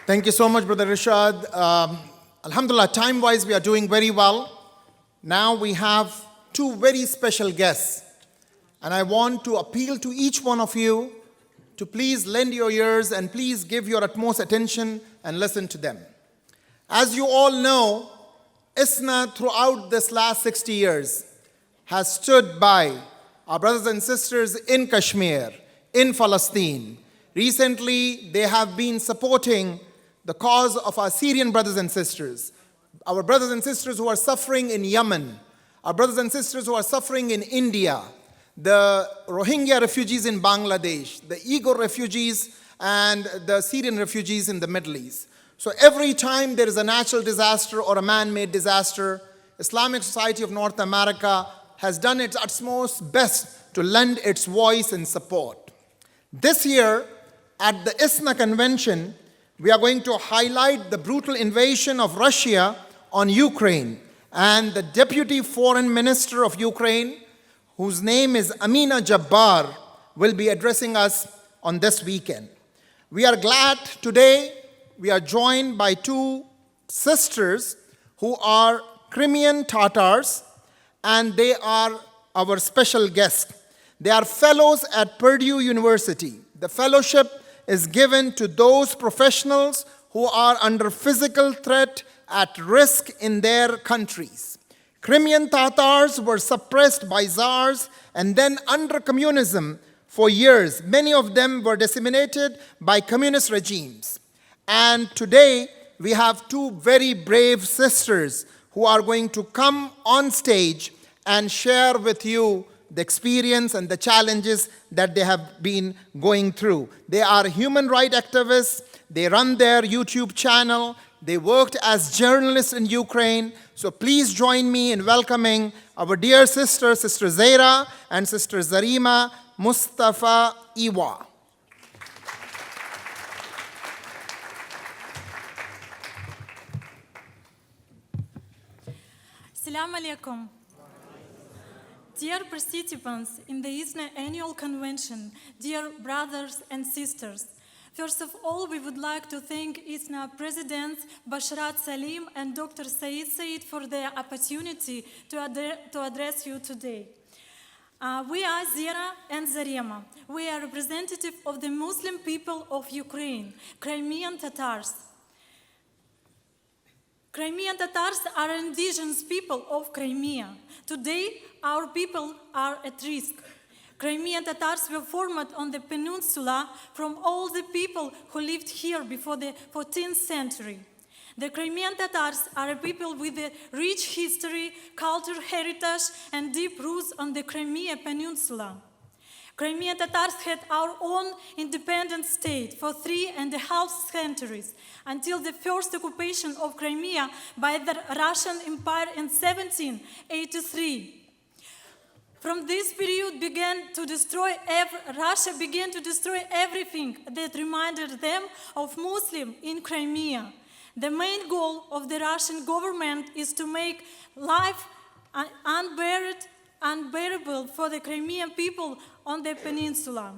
Thank you so much, Brother Irshad. Alhamdulillah, time-wise, we are doing very well. Now we have two very special guests. And I want to appeal to each one of you to please lend your ears and please give your utmost attention and listen to them. As you all know, ISNA throughout this last 60 years has stood by our brothers and sisters in Kashmir, in Palestine. Recently, they have been supporting the cause of our Syrian brothers and sisters, our brothers and sisters who are suffering in Yemen, our brothers and sisters who are suffering in India, the Rohingya refugees in Bangladesh, the Uyghur refugees, and the Syrian refugees in the Middle East. So every time there is a natural disaster or a man-made disaster, Islamic Society of North America has done its utmost best to lend its voice and support. This year, at the ISNA convention, we are going to highlight the brutal invasion of Russia on Ukraine, and the Deputy Foreign Minister of Ukraine, whose name is Amina Jabbar, will be addressing us on this weekend. We are glad today we are joined by two sisters who are Crimean Tatars, and they are our special guests. They are fellows at Purdue University. The fellowship is given to those professionals who are under physical threat at risk in their countries. Crimean Tatars were suppressed by czars and then under communism for years. Many of them were disseminated by communist regimes. And today, we have two very brave sisters who are going to come on stage and share with you the experience and the challenges that they have been going through. They are human rights activists. They run their YouTube channel. They worked as journalists in Ukraine. So please join me in welcoming our dear sisters, Sister Zaira and Sister Zarima Mustafa Iwa. Assalamu alaikum. Dear participants in the ISNA annual convention, dear brothers and sisters, first of all, we would like to thank ISNA Presidents Bashrat Salim and Dr. Said for the opportunity to address you today. We are Zira and Zarema. We are representative of the Muslim people of Ukraine, Crimean Tatars. Crimean Tatars are indigenous people of Crimea. Today, our people are at risk. Crimean Tatars were formed on the peninsula from all the people who lived here before the 14th century. The Crimean Tatars are a people with a rich history, culture, heritage, and deep roots on the Crimea Peninsula. Crimean Tatars had our own independent state for 3.5 centuries, until the first occupation of Crimea by the Russian Empire in 1783. From this period, Russia began to destroy everything that reminded them of Muslims in Crimea. The main goal of the Russian government is to make life unbearable for the Crimean people on the peninsula.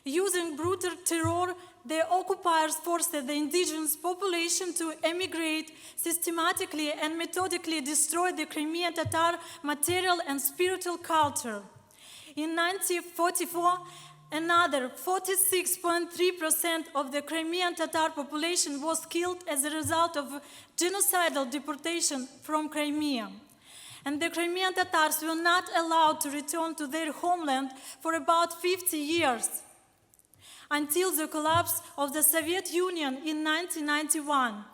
Using brutal terror, the occupiers forced the indigenous population to emigrate, systematically and methodically destroy the Crimean Tatar material and spiritual culture. In 1944, another 46.3% of the Crimean Tatar population was killed as a result of genocidal deportation from Crimea. And the Crimean Tatars were not allowed to return to their homeland for about 50 years, until the collapse of the Soviet Union in 1991.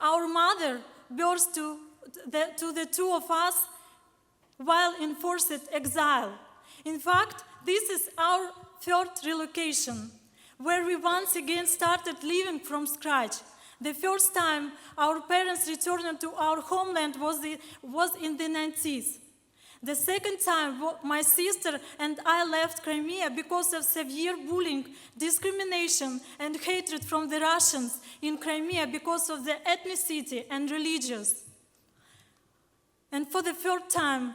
Our mother burst to the two of us while in forced exile. In fact, this is our third relocation, where we once again started living from scratch. The first time our parents returned to our homeland was in the 90s. The second time, my sister and I left Crimea because of severe bullying, discrimination, and hatred from the Russians in Crimea because of the ethnicity and religions. And for the third time,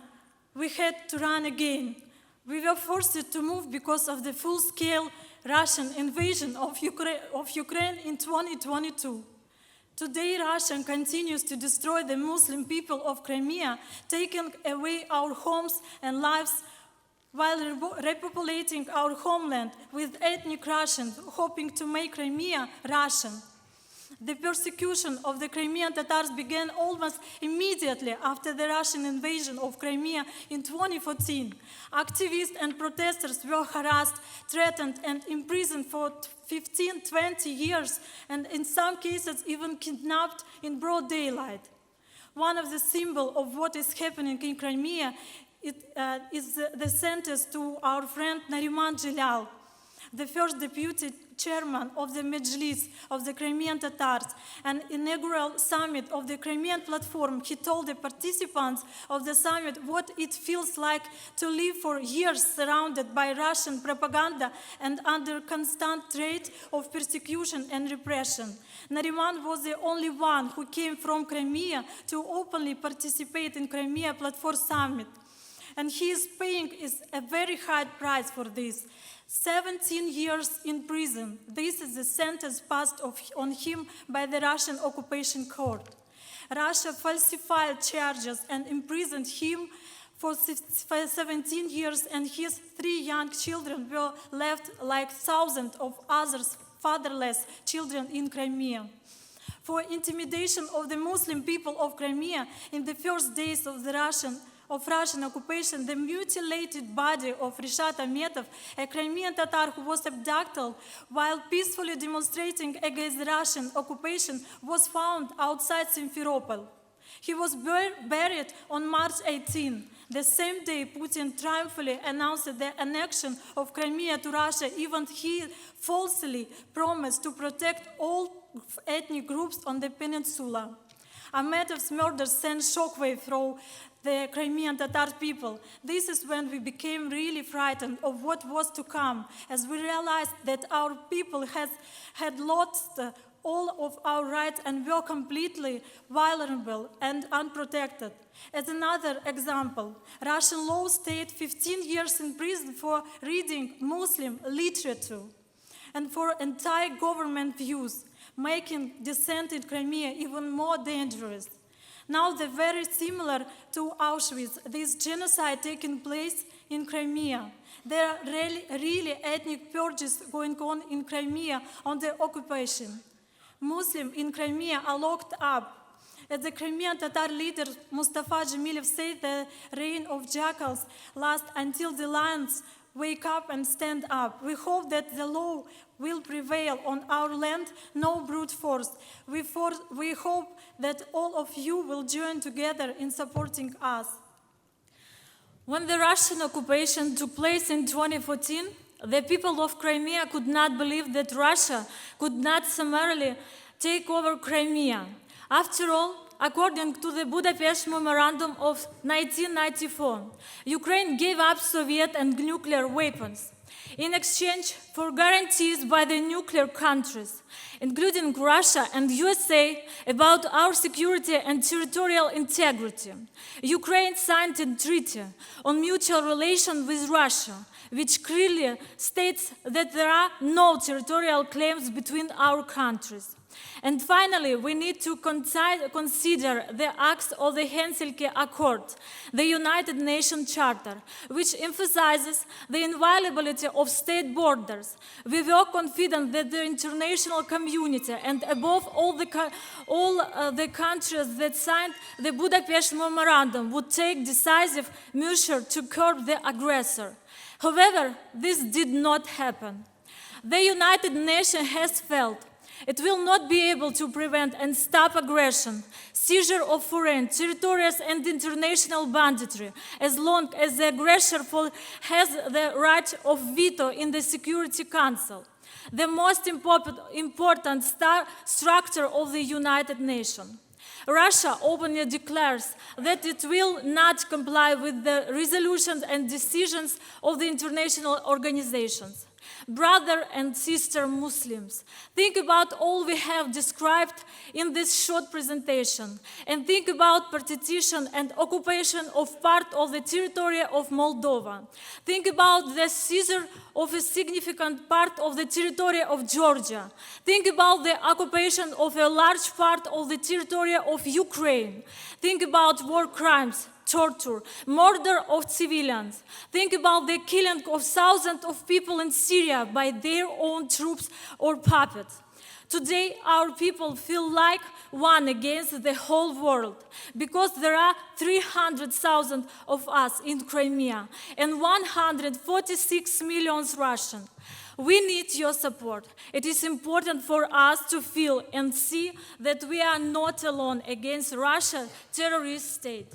we had to run again. We were forced to move because of the full-scale Russian invasion of Ukraine in 2022. Today, Russia continues to destroy the Muslim people of Crimea, taking away our homes and lives while repopulating our homeland with ethnic Russians, hoping to make Crimea Russian. The persecution of the Crimean Tatars began almost immediately after the Russian invasion of Crimea in 2014. Activists and protesters were harassed, threatened, and imprisoned for 15-20 years, and in some cases even kidnapped in broad daylight. One of the symbols of what is happening in Crimea is the sentence to our friend Nariman Jalal, the first deputy chairman of the Majlis of the Crimean Tatars, an inaugural summit of the Crimean platform, he told the participants of the summit what it feels like to live for years surrounded by Russian propaganda and under constant threat of persecution and repression. Nariman was the only one who came from Crimea to openly participate in Crimea Platform Summit. And he is paying a very high price for this. 17 years in prison. This is the sentence passed on him by the Russian occupation court. Russia falsified charges and imprisoned him for 17 years, and his 3 young children were left like thousands of others fatherless children in Crimea. For intimidation of the Muslim people of Crimea in the first days of Russian occupation, the mutilated body of Rishat Ametov, a Crimean Tatar who was abducted while peacefully demonstrating against Russian occupation, was found outside Simferopol. He was buried on March 18. The same day, Putin triumphantly announced the annexion of Crimea to Russia, even he falsely promised to protect all ethnic groups on the peninsula. Ametov's murder sent shockwave through the Crimean Tatar people. This is when we became really frightened of what was to come, as we realized that our people had lost all of our rights and were completely vulnerable and unprotected. As another example, Russian law stated 15 years in prison for reading Muslim literature and for anti-government views, making dissent in Crimea even more dangerous. Now, they're very similar to Auschwitz, this genocide taking place in Crimea. There are really ethnic purges going on in Crimea on the occupation. Muslims in Crimea are locked up. As the Crimean Tatar leader Mustafa Jamilov said, the reign of jackals lasts until the lions wake up and stand up. We hope that the law will prevail on our land, no brute force. We hope that all of you will join together in supporting us. When the Russian occupation took place in 2014, the people of Crimea could not believe that Russia could not summarily take over Crimea. After all, according to the Budapest Memorandum of 1994, Ukraine gave up Soviet and nuclear weapons in exchange for guarantees by the nuclear countries, including Russia and USA, about our security and territorial integrity. Ukraine signed a treaty on mutual relations with Russia, which clearly states that there are no territorial claims between our countries. And finally, we need to consider the acts of the Helsinki Accord, the United Nations Charter, which emphasizes the inviolability of state borders. We were confident that the international community, and above all the countries that signed the Budapest Memorandum, would take decisive measures to curb the aggressor. However, this did not happen. The United Nations has failed. It will not be able to prevent and stop aggression, seizure of foreign territories, and international banditry, as long as the aggressor has the right of veto in the Security Council, the most important structure of the United Nations. Russia openly declares that it will not comply with the resolutions and decisions of the international organizations. Brother and sister Muslims, think about all we have described in this short presentation, and think about partition and occupation of part of the territory of Moldova. Think about the seizure of a significant part of the territory of Georgia. Think about the occupation of a large part of the territory of Ukraine. Think about war crimes, torture, murder of civilians. Think about the killing of thousands of people in Syria by their own troops or puppets. Today, our people feel like one against the whole world because there are 300,000 of us in Crimea and 146 million Russians. We need your support. It is important for us to feel and see that we are not alone against Russia's terrorist state.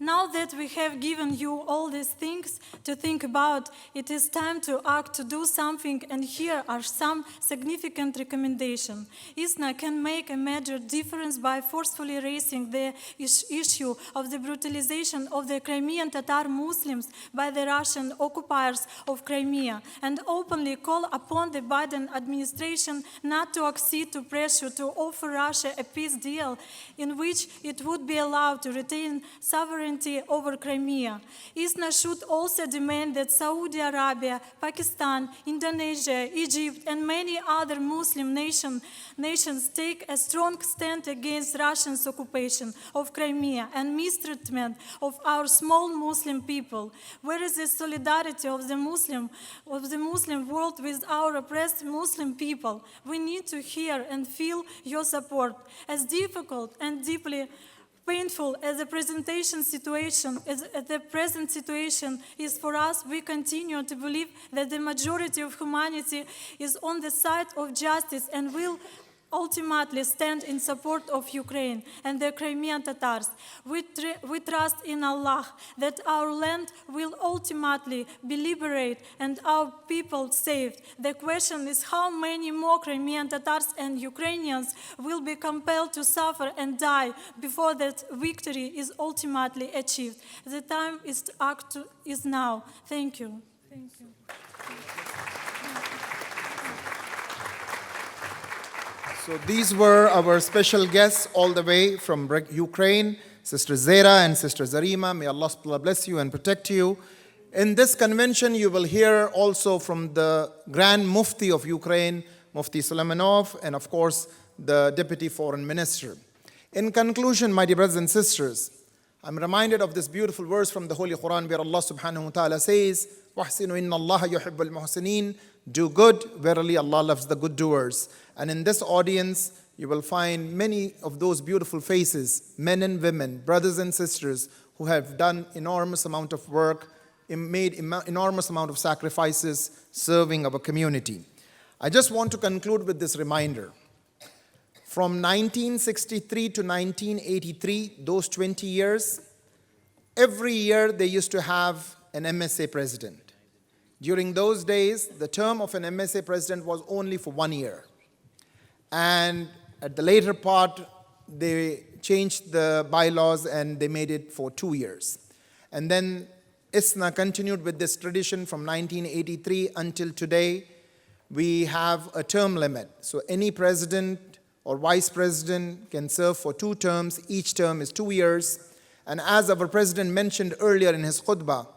Now that we have given you all these things to think about, it is time to act, to do something, and here are some significant recommendations. ISNA can make a major difference by forcefully raising the issue of the brutalization of the Crimean Tatar Muslims by the Russian occupiers of Crimea, and openly call upon the Biden administration not to accede to pressure to offer Russia a peace deal in which it would be allowed to retain sovereignty over Crimea. ISNA should also demand that Saudi Arabia, Pakistan, Indonesia, Egypt, and many other Muslim nations take a strong stand against Russia's occupation of Crimea and mistreatment of our small Muslim people. Where is the solidarity of the Muslim world with our oppressed Muslim people? We need to hear and feel your support. As difficult and deeply painful as the present situation is for us, we continue to believe that the majority of humanity is on the side of justice and will ultimately stand in support of Ukraine and the Crimean Tatars. We trust in Allah that our land will ultimately be liberated and our people saved. The question is how many more Crimean Tatars and Ukrainians will be compelled to suffer and die before that victory is ultimately achieved. The time is to act is now. Thank you. Thank you. So these were our special guests all the way from Ukraine, Sister Zera and Sister Zarima. May Allah bless you and protect you. In this convention, you will hear also from the Grand Mufti of Ukraine, Mufti Suleymanov, and of course, the Deputy Foreign Minister. In conclusion, my dear brothers and sisters, I'm reminded of this beautiful verse from the Holy Quran where Allah subhanahu wa ta'ala says, وَحْسِنُوا إِنَّ اللَّهَ يُحِبُّ الْمُحْسِنِينَ. Do good, verily Allah loves the good doers. And in this audience, you will find many of those beautiful faces, men and women, brothers and sisters, who have done enormous amount of work, made enormous amount of sacrifices serving our community. I just want to conclude with this reminder. From 1963 to 1983, those 20 years, every year they used to have an MSA president. During those days, the term of an MSA president was only for 1 year. And at the later part, they changed the bylaws and they made it for 2 years. And then ISNA continued with this tradition from 1983 until today. We have a term limit. So any president or vice president can serve for 2 terms. Each term is 2 years. And as our president mentioned earlier in his khutbah,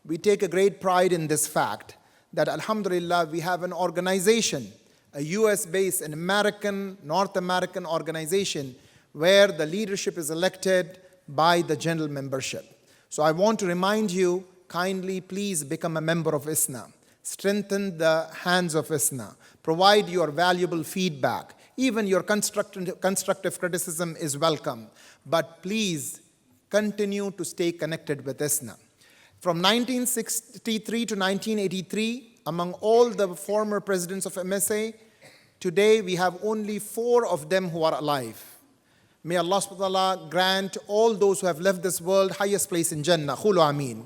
we take a great pride in this fact that, alhamdulillah, we have an organization, a US-based, an American, North American organization where the leadership is elected by the general membership. So I want to remind you, kindly please become a member of ISNA. Strengthen the hands of ISNA. Provide your valuable feedback. Even your constructive criticism is welcome. But please continue to stay connected with ISNA. From 1963 to 1983, among all the former presidents of MSA, today we have only 4 of them who are alive. May Allah subhanahu wa ta'ala grant all those who have left this world highest place in Jannah. Khulu ameen.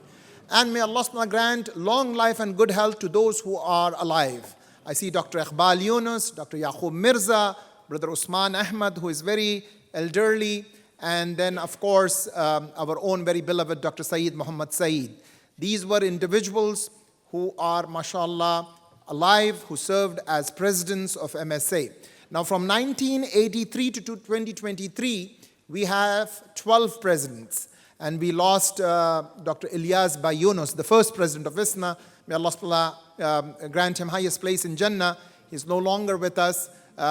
And may Allah subhanahu wa ta'ala grant long life and good health to those who are alive. I see Dr. Iqbal Yunus, Dr. Yaqub Mirza, Brother Usman Ahmad, who is very elderly, and then, of course, our own very beloved Dr. Saeed Muhammad Saeed. These were individuals who are, mashallah, alive, who served as presidents of MSA. Now, from 1983 to 2023, we have 12 presidents. And we lost Dr. Ilyas Bay Yunus, the first president of ISNA. May Allah grant him highest place in Jannah. He's no longer with us.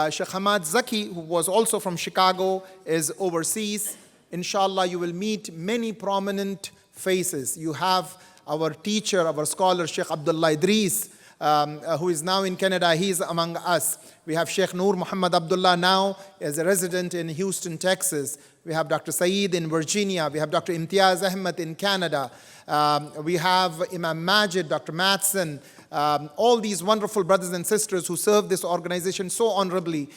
Sheikh Hamad Zaki, who was also from Chicago, is overseas. Inshallah, you will meet many prominent faces. You have our teacher, our scholar, Sheikh Abdullah Idris, who is now in Canada. He is among us. We have Sheikh Noor Muhammad Abdullah now as a resident in Houston, Texas. We have Dr. Saeed in Virginia. We have Dr. Imtiaz Ahmed in Canada. We have Imam Majid, Dr. Matson, all these wonderful brothers and sisters who serve this organization so honorably.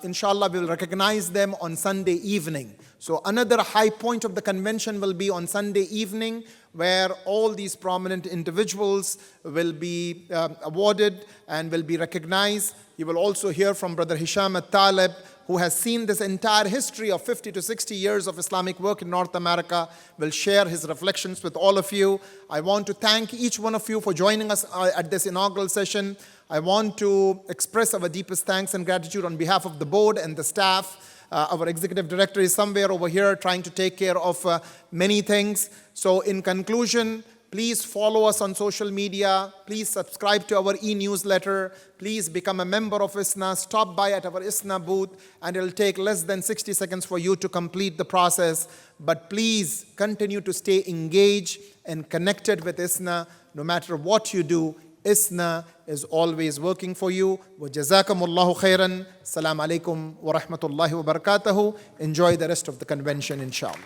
Inshallah, we will recognize them on Sunday evening. So another high point of the convention will be on Sunday evening, where all these prominent individuals will be awarded and will be recognized. You will also hear from Brother Hisham At-Talib, who has seen this entire history of 50 to 60 years of Islamic work in North America, will share his reflections with all of you. I want to thank each one of you for joining us at this inaugural session. I want to express our deepest thanks and gratitude on behalf of the board and the staff. Our executive director is somewhere over here trying to take care of many things. So in conclusion, please follow us on social media. Please subscribe to our e-newsletter. Please become a member of ISNA. Stop by at our ISNA booth, and it'll take less than 60 seconds for you to complete the process. But please continue to stay engaged and connected with ISNA. No matter what you do, ISNA is always working for you. Wa jazakumullahu khairan. Assalamu alaikum wa rahmatullahi wa barakatuhu. Enjoy the rest of the convention, inshallah.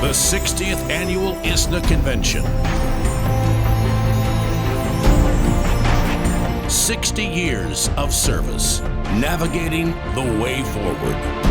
The 60th Annual ISNA Convention. 60 years of service, navigating the way forward.